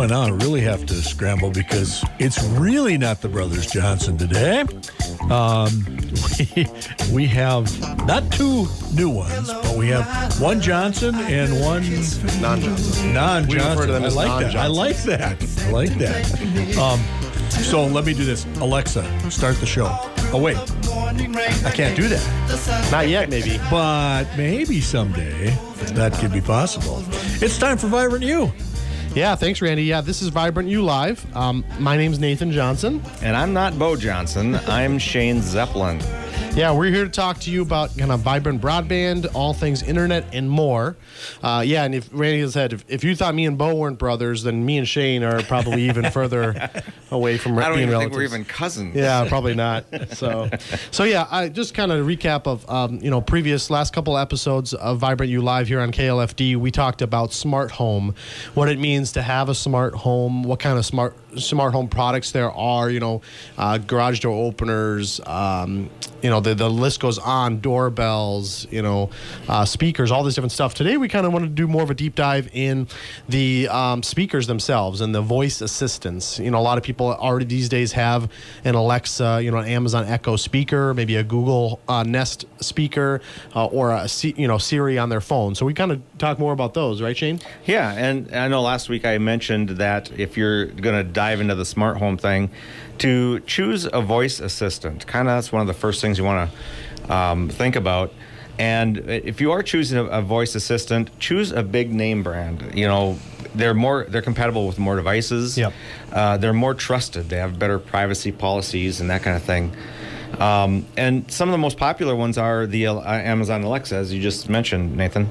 Boy, now I really have to scramble because it's really not the Brothers Johnson today. We have not two new ones, but we have one Johnson and one Non-Johnson. We refer to them as I like that. I like that. So let me do this. Alexa, start the show. Oh, wait. I can't do that. Not yet, maybe. But maybe someday that could be possible. It's time for Vibrant You. Yeah, thanks, Randy. Yeah, this is Vibrant You Live. My name's Nathan Johnson. And I'm not Bo Johnson. I'm Shane Zeppelin. Yeah, we're here to talk to you about kind of vibrant broadband, all things internet, and more. And if Randy said, if you thought me and Bo weren't brothers, then me and Shane are probably even further away from being I don't even relatives. think we're even cousins. Yeah, probably not. So yeah, I just kind of recap of previous last couple episodes of Vibrant You Live here on KLFD. We talked about smart home, what it means to have a smart home, what kind of smart home products there are. Garage door openers. The list goes on. Doorbells. Speakers. All this different stuff. Today we kind of want to do more of a deep dive in the speakers themselves and the voice assistants. A lot of people already these days have an Alexa, an Amazon Echo speaker, maybe a Google Nest speaker, or a Siri on their phone. So we kind of talk more about those, right, Shane? Yeah, and I know last week I mentioned that if you're going to dive into the smart home thing, to choose a voice assistant. Kind of that's one of the first things you want to think about. And if you are choosing a voice assistant, choose a big name brand. They're compatible with more devices. Yep. They're more trusted. They have better privacy policies and that kind of thing. And some of the most popular ones are the Amazon Alexa, as you just mentioned, Nathan.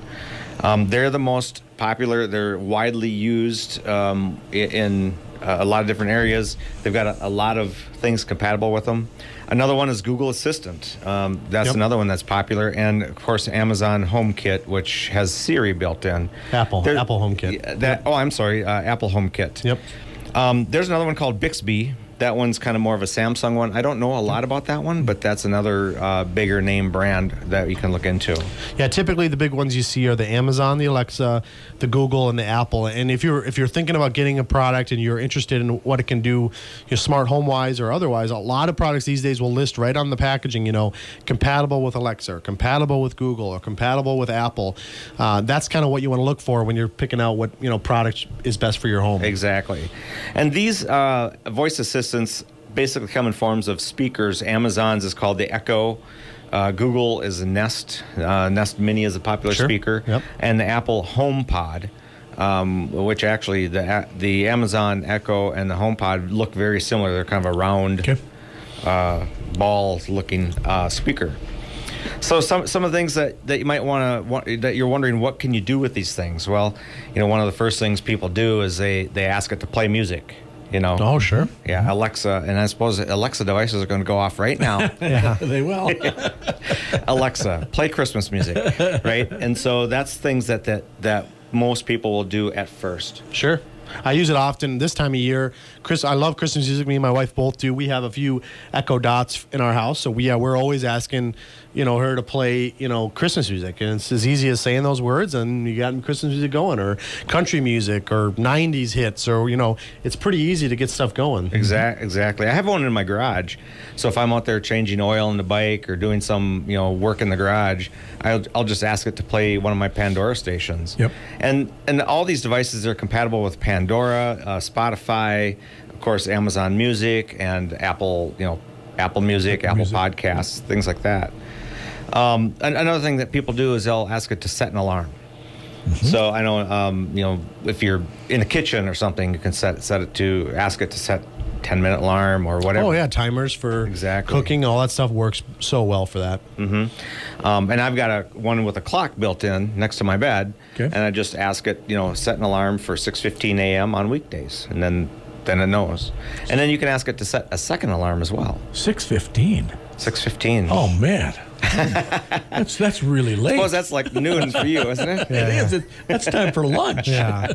They're the most popular. They're widely used in a lot of different areas. They've got a lot of things compatible with them. Another one is Google Assistant. That's another one that's popular. And, of course, Amazon HomeKit, which has Siri built in. Apple HomeKit. Apple HomeKit. Yep. There's another one called Bixby. That one's kind of more of a Samsung one. I don't know a lot about that one, but that's another bigger name brand that you can look into. Yeah, typically the big ones you see are the Amazon, the Alexa, the Google, and the Apple. And if you're thinking about getting a product and you're interested in what it can do, smart home wise or otherwise, a lot of products these days will list right on the packaging, compatible with Alexa, or compatible with Google, or compatible with Apple. That's kind of what you want to look for when you're picking out what product is best for your home. Exactly. And these voice assistants basically come in forms of speakers. Amazon's is called the Echo. Google is a Nest. Nest Mini is a popular speaker. Yep. And the Apple HomePod, which actually the Amazon Echo and the HomePod look very similar. They're kind of a round, ball-looking speaker. So some of the things that you might want that you're wondering, what can you do with these things? Well, one of the first things people do is they ask it to play music. Oh, sure. Yeah, Alexa, and I suppose Alexa devices are going to go off right now. Yeah, they will. Alexa, play Christmas music, right? And so that's things that most people will do at first. Sure. I use it often this time of year. I love Christmas music. Me and my wife both do. We have a few Echo Dots in our house, so we're always asking, her to play, Christmas music, and it's as easy as saying those words, and you got Christmas music going, or country music, or '90s hits, or it's pretty easy to get stuff going. Exactly. I have one in my garage, so if I'm out there changing oil in the bike or doing some work in the garage, I'll just ask it to play one of my Pandora stations. Yep. And all these devices are compatible with Pandora, Spotify, of course, Amazon Music, and Apple Music, Apple Podcasts, things like that. Another thing that people do is they'll ask it to set an alarm. Mm-hmm. So I know, if you're in the kitchen or something, you can ask it to set 10-minute alarm or whatever. Oh yeah, timers for cooking, all that stuff works so well for that. Mm-hmm. And I've got one with a clock built in next to my bed, and I just ask it, set an alarm for 6:15 a.m. on weekdays, and then it knows. And then you can ask it to set a second alarm as well. 6:15. 6:15. Oh man. That's really late. I suppose that's like noon for you, isn't it? Yeah. It is. That's time for lunch. Yeah.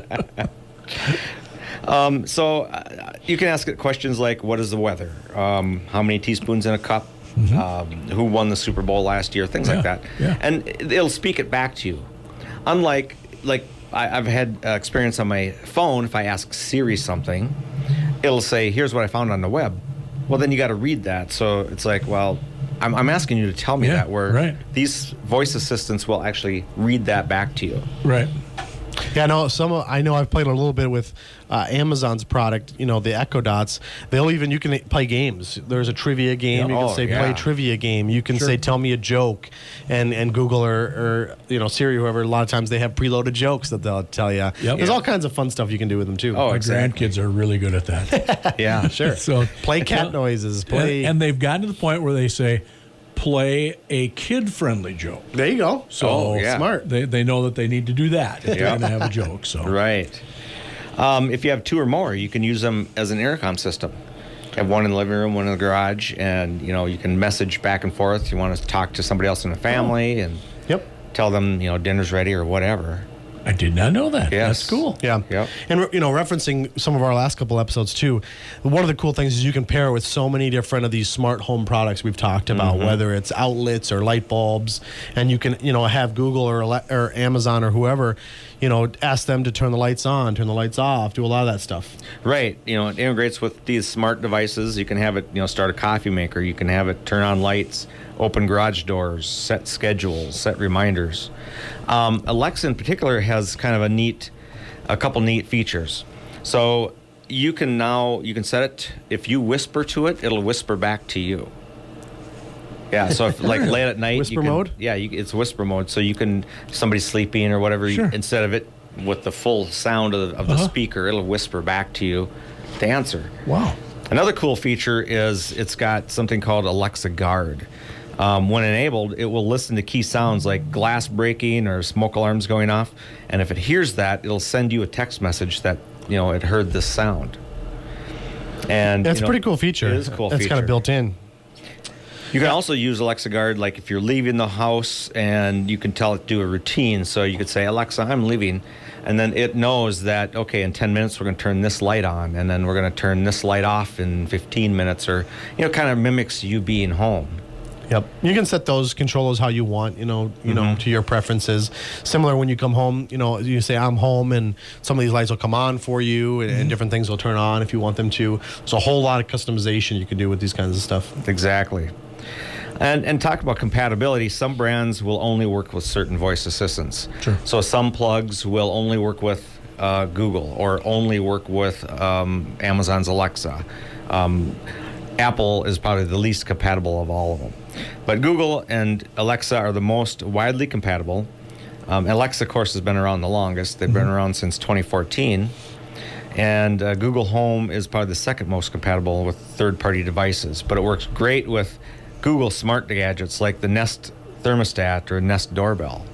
So you can ask it questions like, what is the weather? How many teaspoons in a cup? Mm-hmm. Who won the Super Bowl last year? Things like that. Yeah. And it'll speak it back to you. Unlike, I've had experience on my phone. If I ask Siri something, it'll say, "Here's what I found on the web." Well, then you got to read that. So it's like, well, I'm asking you to tell me that. Where right. these voice assistants will actually read that back to you. Right. Yeah, no. I know I've played a little bit with Amazon's product. You know, the Echo Dots. You can play games. There's a trivia game. Yeah. You can say play trivia game. You can say tell me a joke, and Google or Siri, whoever. A lot of times they have preloaded jokes that they'll tell you. Yep. There's all kinds of fun stuff you can do with them too. Oh, My exactly. grandkids are really good at that. Yeah, sure. So Play cat noises. Play. and they've gotten to the point where they say, play a kid-friendly joke. There you go. So smart. They know that they need to do that if they're going to have a joke. So Right. If you have two or more, you can use them as an intercom system. Have one in the living room, one in the garage, and you can message back and forth. You want to talk to somebody else in the family and Yep. tell them dinner's ready or whatever. I did not know that. Yes. That's cool. Yeah. Yep. And, referencing some of our last couple episodes, too, one of the cool things is you can pair with so many different of these smart home products we've talked about, whether it's outlets or light bulbs. And you can, have Google or Amazon or whoever, ask them to turn the lights on, turn the lights off, do a lot of that stuff. Right. It integrates with these smart devices. You can have it, start a coffee maker. You can have it turn on lights, open garage doors, set schedules, set reminders. Alexa in particular has kind of a couple neat features. So you can set it, if you whisper to it, it'll whisper back to you. Yeah, so if late at night, Whisper mode? Yeah, it's whisper mode. So you can, somebody's sleeping or whatever, Sure. instead of it with the full sound of the speaker, it'll whisper back to you to answer. Wow. Another cool feature is it's got something called Alexa Guard. When enabled, it will listen to key sounds like glass breaking or smoke alarms going off. And if it hears that, it'll send you a text message that, it heard this sound. And That's a pretty cool feature. It is a cool That's feature. kind of built in. You can also use Alexa Guard, like if you're leaving the house and you can tell it to do a routine. So you could say, Alexa, I'm leaving. And then it knows that, okay, in 10 minutes, we're going to turn this light on. And then we're going to turn this light off in 15 minutes or, kind of mimics you being home. Yep. You can set control those how you want, to your preferences. Similar when you come home, you say, I'm home, and some of these lights will come on for you and different things will turn on if you want them to. So a whole lot of customization you can do with these kinds of stuff. Exactly. And talk about compatibility. Some brands will only work with certain voice assistants. Sure. So some plugs will only work with Google or only work with Amazon's Alexa. Apple is probably the least compatible of all of them. But Google and Alexa are the most widely compatible. Alexa, of course, has been around the longest. They've been around since 2014. And Google Home is probably the second most compatible with third-party devices. But it works great with Google smart gadgets like the Nest thermostat or Nest doorbell.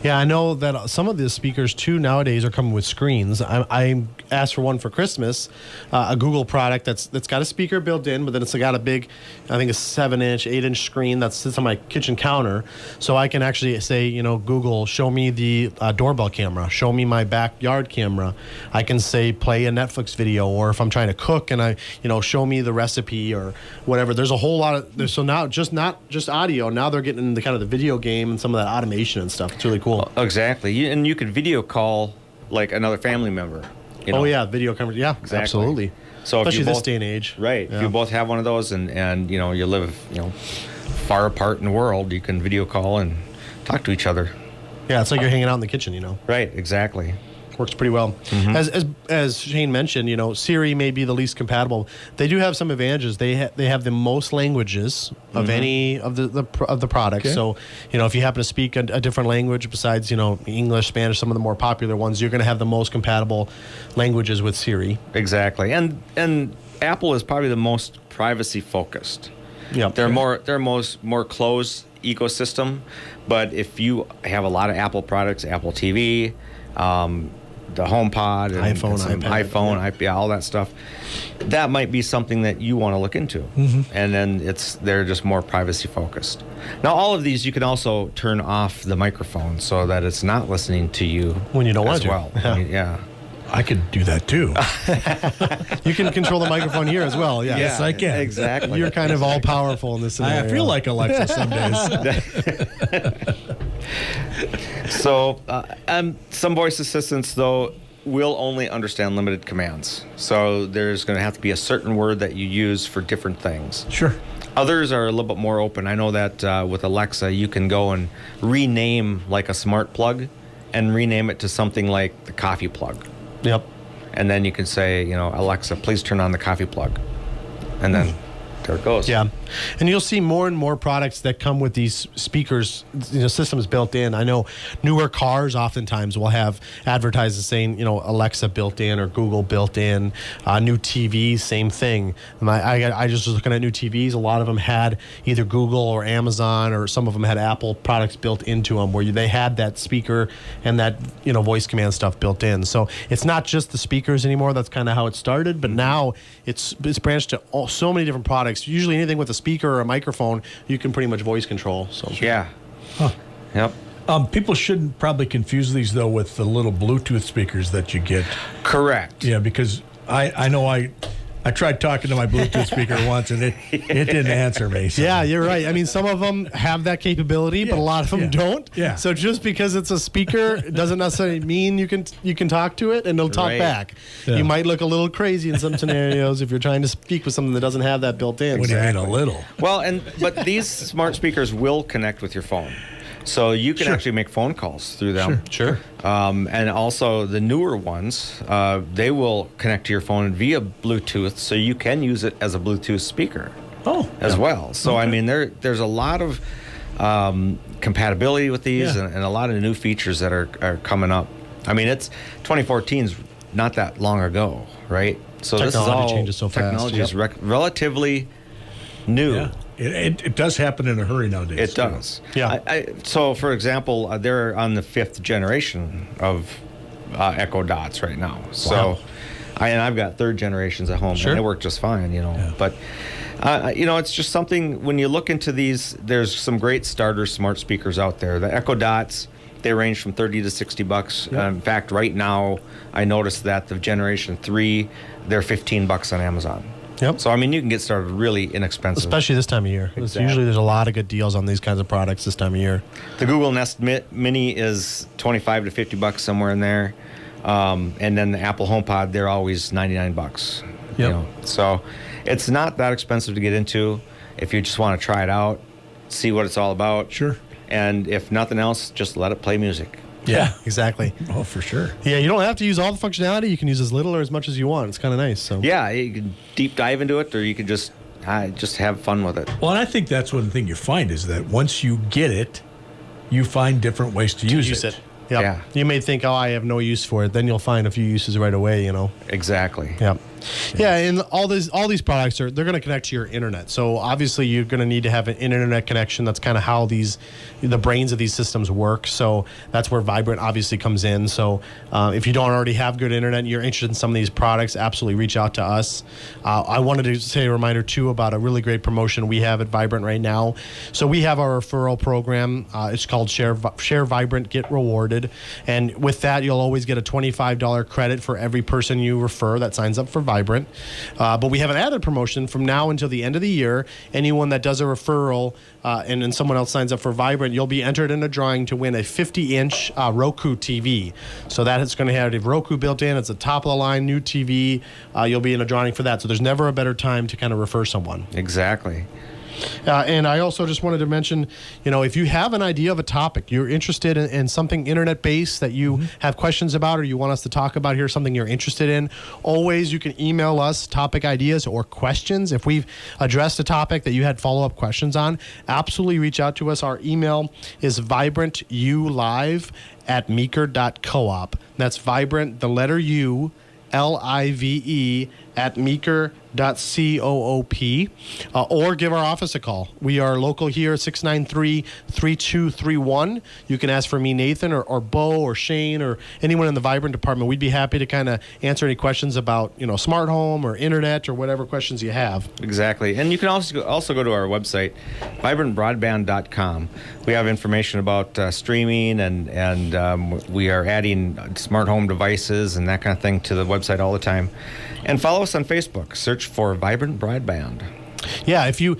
Yeah, I know that some of the speakers, too, nowadays are coming with screens. I asked for one for Christmas, a Google product that's got a speaker built in, but then it's got a big, I think a 7-inch, 8-inch screen that sits on my kitchen counter. So I can actually say, Google, show me the doorbell camera, show me my backyard camera. I can say, play a Netflix video, or if I'm trying to cook and show me the recipe or whatever. There's a whole lot of, so now not just audio, now they're getting into kind of the video game and some of that automation and stuff. It's really cool. Exactly. And you could video call like another family member. Oh yeah, video camera. Yeah, Exactly. Absolutely. So if especially you this both, day and age. Right. Yeah. If you both have one of those and you live far apart in the world, you can video call and talk to each other. Yeah, it's like you're hanging out in the kitchen. Right. Exactly. Works pretty well. As Shane mentioned, Siri may be the least compatible. They do have some advantages. They have the most languages of any of the products. Okay. So if you happen to speak a different language besides English, Spanish, some of the more popular ones, you're going to have the most compatible languages with Siri. Exactly. And Apple is probably the most privacy focused. Yeah, They're more closed ecosystem, but if you have a lot of Apple products, Apple TV, the HomePod, and iPhone, some iPad, all that stuff, that might be something that you want to look into. And then they're just more privacy focused. Now, all of these you can also turn off the microphone so that it's not listening to you When you don't as want to. well. Yeah. Yeah. I could do that too. You can control the microphone here as well. Yeah. Yes, I can. Exactly. You're kind of all powerful in this scenario. I feel like Alexa some days. So, some voice assistants, though, will only understand limited commands. So there's going to have to be a certain word that you use for different things. Sure. Others are a little bit more open. I know that with Alexa, you can go and rename like a smart plug and rename it to something like the coffee plug. Yep. And then you can say, Alexa, please turn on the coffee plug. And then there it goes. Yeah. And you'll see more and more products that come with these speakers, systems built in. I know newer cars oftentimes will have advertises saying, Alexa built in or Google built in. New TVs, same thing. And I just was looking at new TVs. A lot of them had either Google or Amazon, or some of them had Apple products built into them where they had that speaker and that, voice command stuff built in. So it's not just the speakers anymore. That's kind of how it started. But now it's branched to so many different products. Usually anything with a speaker or a microphone, you can pretty much voice control. So Yeah. Huh. Yep. People shouldn't probably confuse these, though, with the little Bluetooth speakers that you get. Correct. Yeah, because I know I tried talking to my Bluetooth speaker once, and it didn't answer me. So. yeah, you're right. I mean, some of them have that capability, but a lot of them don't. Yeah. So just because it's a speaker doesn't necessarily mean you can talk to it and it'll talk Right. back. Yeah. You might look a little crazy in some scenarios if you're trying to speak with something that doesn't have that built in. What do you mean a little? Well, but these smart speakers will connect with your phone. So you can Sure. actually make phone calls through them. Sure. And also the newer ones, they will connect to your phone via Bluetooth, so you can use it as a Bluetooth speaker as well. So, I mean, there's a lot of compatibility with these Yeah. and a lot of new features that are coming up. I mean, 2014's not that long ago, right? So this is Technology all changes so fast. technology is relatively new. Yeah. It does happen in a hurry nowadays. It does. Yeah. So, for example, they're on the 5th generation of Echo Dots right now. So, Wow. I've got 3rd generations at home, Sure. and they work just fine, Yeah. But, it's just something, when you look into these, there's some great starter smart speakers out there. The Echo Dots, they range from $30 to $60. Yeah. In fact, right now, I noticed that the Generation 3, they're $15 on Amazon. Yep. So, I mean, you can get started really inexpensive. Especially this time of year. Exactly. Usually there's a lot of good deals on these kinds of products this time of year. The Google Nest Mini is $25 to $50 somewhere in there, and then the Apple HomePod, they're always $99. Yep. So it's not that expensive to get into if you just want to try it out, see what it's all about. Sure. And if nothing else, just let it play music. Yeah. Exactly. Oh, for sure. Yeah, you don't have to use all the functionality. You can use as little or as much as you want. It's kind of nice. So Yeah, you can deep dive into it, or you can just have fun with it. Well, and I think that's one thing you find is that once you get it, you find different ways to use it. Yep. Yeah. You may think, I have no use for it. Then you'll find a few uses right away, Exactly. Yeah. Yeah, and all these products they're going to connect to your internet. So obviously you're going to need to have an internet connection. That's kind of how the brains of these systems work. So that's where Vibrant obviously comes in. So if you don't already have good internet and you're interested in some of these products, absolutely reach out to us. I wanted to say a reminder too about a really great promotion we have at Vibrant right now. So we have our referral program. It's called Share Vibrant, Get Rewarded. And with that, you'll always get a $25 credit for every person you refer that signs up for Vibrant. But we have an added promotion from now until the end of the year. Anyone that does a referral and then someone else signs up for Vibrant, you'll be entered in a drawing to win a 50-inch Roku TV. So that is going to have Roku built in. It's a top-of-the-line new TV. You'll be in a drawing for that. So there's never a better time to kind of refer someone. Exactly. And I also just wanted to mention, if you have an idea of a topic, you're interested in something internet-based that you have questions about or you want us to talk about here, something you're interested in, always you can email us topic ideas or questions. If we've addressed a topic that you had follow-up questions on, absolutely reach out to us. Our email is vibrantulive@meeker.coop. That's Vibrant, the letter U, LIVE at meeker.coop, or give our office a call. We are local here, 693-3231. You can ask for me, Nathan, or Bo, or Shane, or anyone in the Vibrant department. We'd be happy to kind of answer any questions about, smart home or internet or whatever questions you have. Exactly. And you can also go to our website, vibrantbroadband.com. We have information about streaming, and we are adding smart home devices and that kind of thing to the website all the time. And follow us on Facebook. Search for Vibrant Broadband. Yeah, if you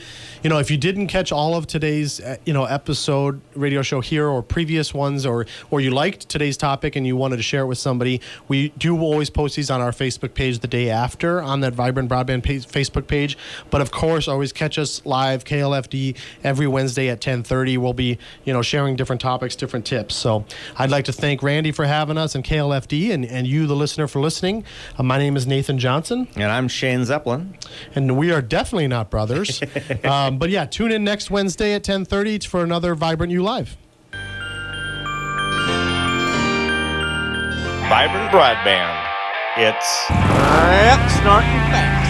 if you didn't catch all of today's, episode radio show here or previous ones, or you liked today's topic and you wanted to share it with somebody, we do always post these on our Facebook page the day after on that Vibrant Broadband Facebook page. But of course, always catch us live, KLFD, every Wednesday at 10:30. We'll be, sharing different topics, different tips. So I'd like to thank Randy for having us and KLFD, and you, the listener, for listening. My name is Nathan Johnson. And I'm Shane Zeppelin. And we are definitely not brothers. But yeah, tune in next Wednesday at 10:30 for another Vibrant U Live. Vibrant Broadband. It's snorting fast.